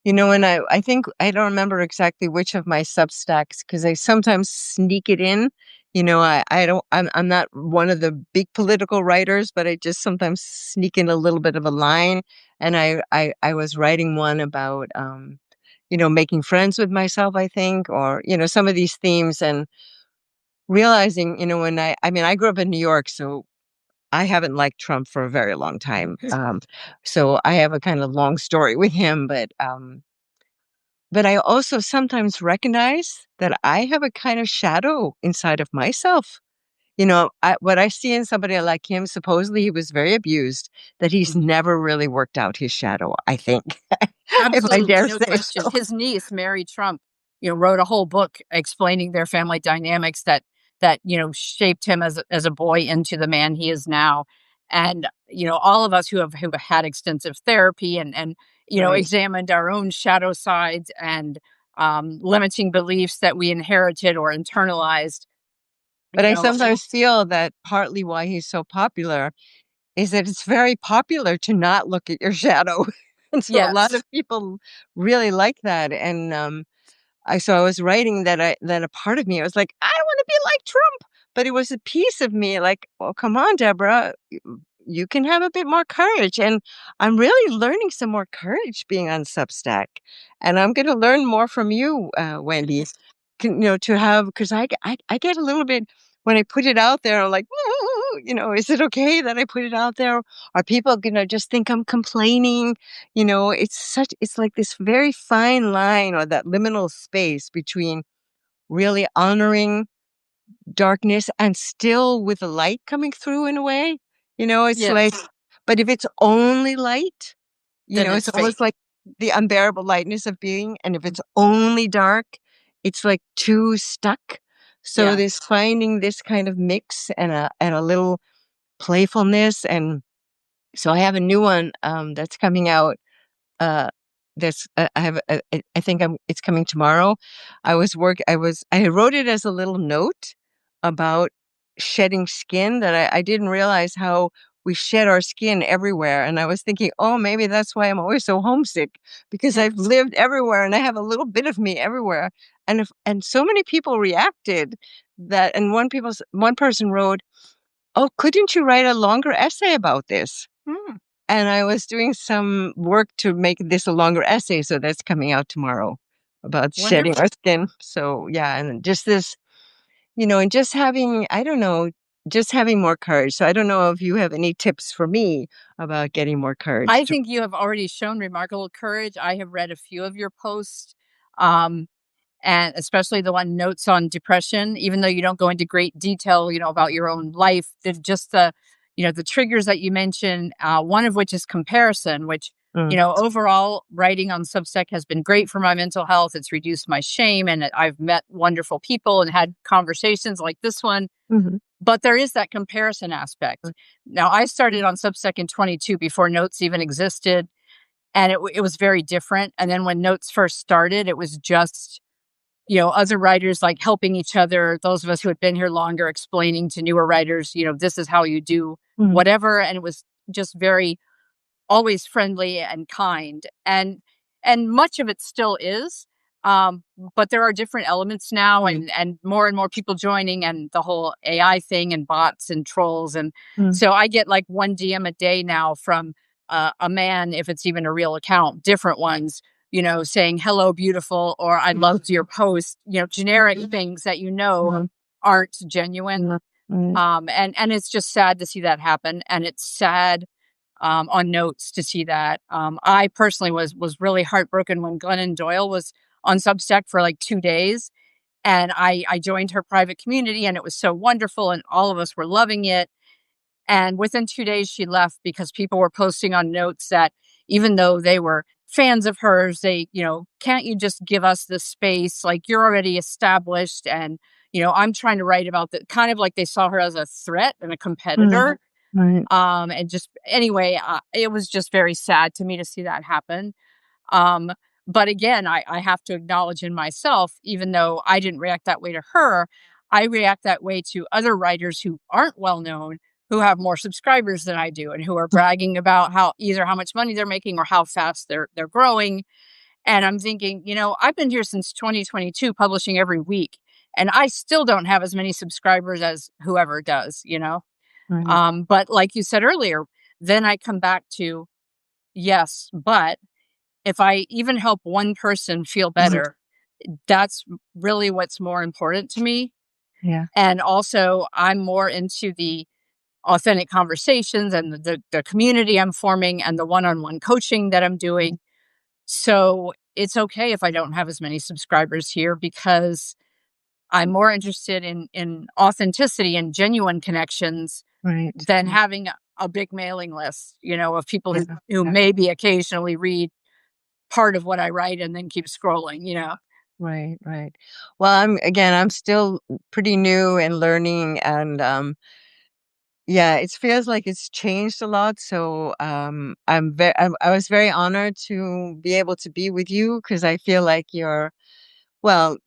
And I think I don't remember exactly which of my Substacks because I sometimes sneak it in. I don't. I'm not one of the big political writers, but I just sometimes sneak in a little bit of a line. And I was writing one about making friends with myself, I think, or some of these themes, and realizing when I mean I grew up in New York, so I haven't liked Trump for a very long time. So I have a kind of long story with him, but I also sometimes recognize that I have a kind of shadow inside of myself. What I see in somebody like him, supposedly he was very abused, that he's never really worked out his shadow, I think, if I Absolutely, dare no say question. so. His niece, Mary Trump, wrote a whole book explaining their family dynamics that shaped him as a boy into the man he is now. And all of us who have had extensive therapy and Right. examined our own shadow sides and limiting beliefs that we inherited or internalized. But You I know, sometimes feel that partly why he's so popular is that it's very popular to not look at your shadow. And so a lot yes, of people really like that. And I was writing that a part of me, I was like, I want to be like Trump. But it was a piece of me like, well, come on, Deborah, you can have a bit more courage. And I'm really learning some more courage being on Substack. And I'm going to learn more from you, Wendy, to have, because I get a little bit, when I put it out there, I'm like, "Ooh, is it okay that I put it out there? Are people going to just think I'm complaining? It's like this very fine line, or that liminal space between really honoring darkness and still with the light coming through in a way. It's like, yes. but if it's only light, Then it's it's almost fake. like the unbearable lightness of being. And if it's only dark, it's like too stuck. So Yeah. this finding this kind of mix and a little playfulness. And so I have a new one that's coming out. Uh, this I have. I think it's coming tomorrow. I wrote it as a little note about shedding skin, that I didn't realize how we shed our skin everywhere. And I was thinking, oh, maybe that's why I'm always so homesick, because I've lived everywhere and I have a little bit of me everywhere. And so many people reacted that, and one person wrote, "Oh, couldn't you write a longer essay about this?" Hmm. And I was doing some work to make this a longer essay, so that's coming out tomorrow, about shedding our Wonderful. skin. So, yeah, and just this, and just having, I don't know, just having more courage. So I don't know if you have any tips for me about getting more courage I to. think you have already shown remarkable courage. I have read a few of your posts. Um, and especially the one notes on depression, even though you don't go into great detail, about your own life, just the triggers that you mentioned, one of which is comparison, which, Mm, overall writing on Substack has been great for my mental health. It's reduced my shame and I've met wonderful people and had conversations like this one. mhm, But there is that comparison aspect. mm, Now, I started on Substack in 22 before Notes even existed, and it was very different. And then when Notes first started, it was just other writers like helping each other, those of us who had been here longer explaining to newer writers, this is how you do mhm, whatever. And it was just very always friendly and kind. And much of it still is. But there are different elements now and more people joining and the whole AI thing and bots and trolls. And mm, so I get like one DM a day now from a man, if it's even a real account, different ones, saying hello, beautiful, or I loved your post, generic things that mm, aren't genuine. mm, right, And it's just sad to see that happen. And it's sad on Notes to see that. I personally was really heartbroken when Glennon Doyle was on Substack for like 2 days, and I joined her private community, and it was so wonderful, and all of us were loving it. And within 2 days, she left because people were posting on Notes that even though they were fans of hers, they, can't you just give us the space? Like you're already established, and I'm trying to write about the kind of like they saw her as a threat and a mm, competitor. right, And just anyway, it was just very sad to me to see that happen. Um, but again, I have to acknowledge in myself, even though I didn't react that way to her, I react that way to other writers who aren't well known, who have more subscribers than I do, and who are bragging about how much money they're making or how fast they're growing. And I'm thinking, I've been here since 2022, publishing every week, and I still don't have as many subscribers as whoever does. right, But like you said earlier, then I come back to yes, but if I even help one person feel mhm, better, that's really what's more important to me. yeah, And also, I'm more into the authentic conversations and the community I'm forming and the one on one coaching that I'm doing. So it's okay if I don't have as many subscribers here because I'm more interested in authenticity and genuine connections right, than having a big mailing list, of people yeah, who yeah, maybe occasionally read part of what I write and then keep scrolling. right, right. Well, I'm still pretty new and learning, and yeah, it feels like it's changed a lot. So I was very honored to be able to be with you, because I feel like Well,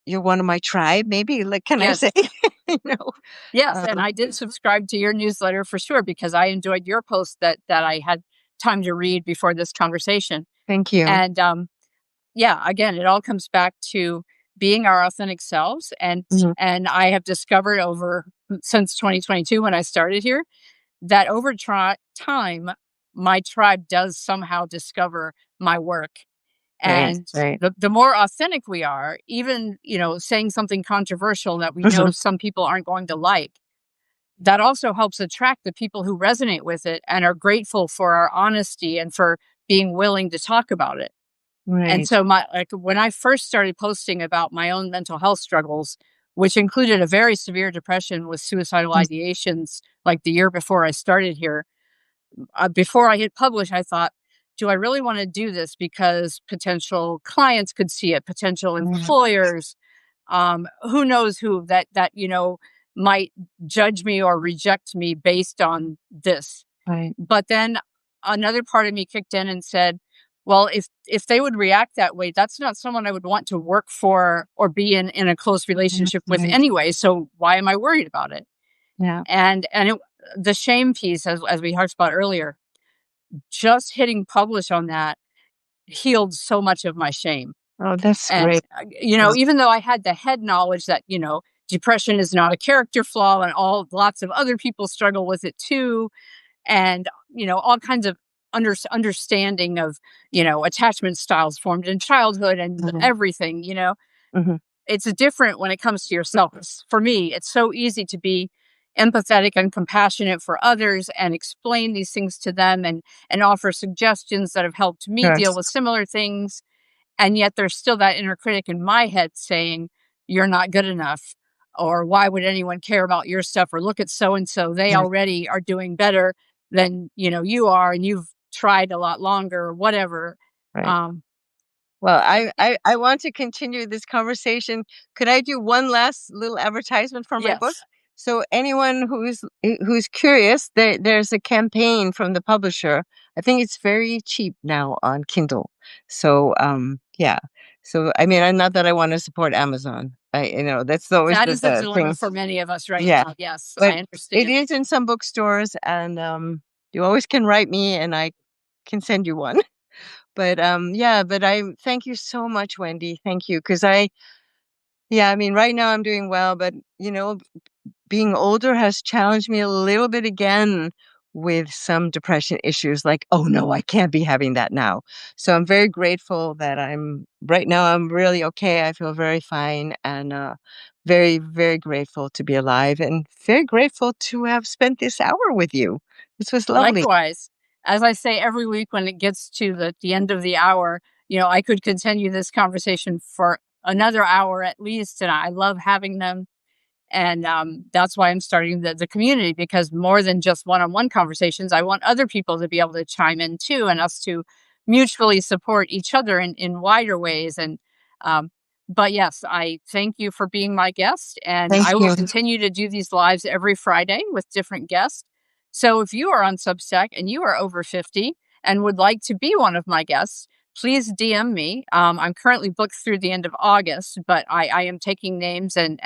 you're one of my tribe, maybe. Like, can I say? Yes. you know, Yes, and um, I did subscribe to your newsletter for sure because I enjoyed your post that I had time to read before this conversation. thank you. And yeah, again, it all comes back to being our authentic selves, Mhm. and I have discovered over since 2022 when I started here that over time my tribe does somehow discover my work. Right, And right. the more authentic we are, even, saying something controversial that we know Mhm. some people aren't going to like, that also helps attract the people who resonate with it and are grateful for our honesty and for being willing to talk about it. And Right. so when I first started posting about my own mental health struggles, which included a very severe depression with suicidal Mm, ideations like the year before I started here, before I hit publish, I thought, do I really want to do this because potential clients could see it, potential right, employers, who knows who that might judge me or reject me based on this. right. But then another part of me kicked in and said, well, if they would react that way, that's not someone I would want to work for or be in a close Mhm. relationship with Right. anyway. So why am I worried about it? Yeah. The shame piece, as we talked about earlier, just hitting publish on that healed so much of my shame. Oh, that's And great. Yeah. even though I had the head knowledge that depression is not a character flaw, and lots of other people struggle with it too, and all kinds of understanding of attachment styles formed in childhood and Mhm. everything. Mhm. It's different when it comes to yourself. For me, it's so easy to be empathetic and compassionate for others and explain these things to them and offer suggestions that have helped me deal Yes. with similar things. And yet there's still that inner critic in my head saying, you're not good enough. Or why would anyone care about your stuff? Or look at so and so. They Right. already are doing better than you are, and you've tried a lot longer, or whatever. Right. Um, Well, but I want to continue this conversation. Could I do one last little advertisement for my book? yes, So anyone who's curious, there's a campaign from the publisher. I think it's very cheap now on Kindle. So yeah. So I mean, not that I want to support Amazon. That's always that is a the dilemma thing. for many of us right Yeah. now. Yes, But I it understand. is in some bookstores, and you always can write me and I can send you one. But, yeah, but I thank you so much, Wendy. Thank you. Because yeah, I mean, right now I'm doing well, but, being older has challenged me a little bit again with some depression issues like, "Oh, no, I can't be having that now." So I'm very grateful that right now I'm really okay. I feel very fine and, very, very grateful to be alive and very grateful to have spent this hour with you. This was lovely. Likewise, as I say every week when it gets to the end of the hour, I could continue this conversation for another hour at least, and I love having them. And that's why I'm starting the community, because more than just one-on-one conversations, I want other people to be able to chime in too, and us to mutually support each other in wider ways. And um, but yes, I thank you for being my guest, and Thank I will you. continue to do these lives every Friday with different guests. So if you are on Substack and you are over 50 and would like to be one of my guests, please DM me. I'm currently booked through the end of August, but I am taking names and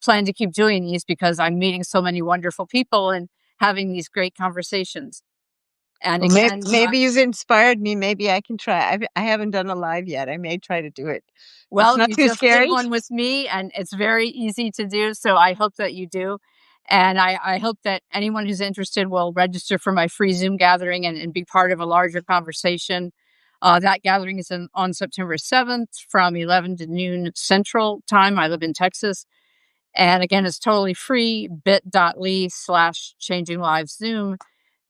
plan to keep doing these because I'm meeting so many wonderful people and having these great conversations. And Well, again, maybe you've inspired me. Maybe I can try. I haven't done a live yet. I may try to do it. It's well, not you too just did scary. one with me, and it's very easy to do. So I hope that you do. And I hope that anyone who's interested will register for my free Zoom gathering and be part of a larger conversation. That gathering is on September 7th from 11 to noon Central Time. I live in Texas. And again, it's totally free, bit.ly/changing live Zoom.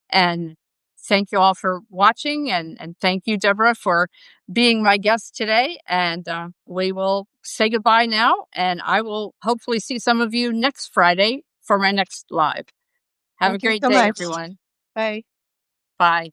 And thank you all for watching. And thank you, Deborah, for being my guest today. And we will say goodbye now. And I will hopefully see some of you next Friday for my next live. Have a Thank you great so day, much. everyone. Bye. Bye.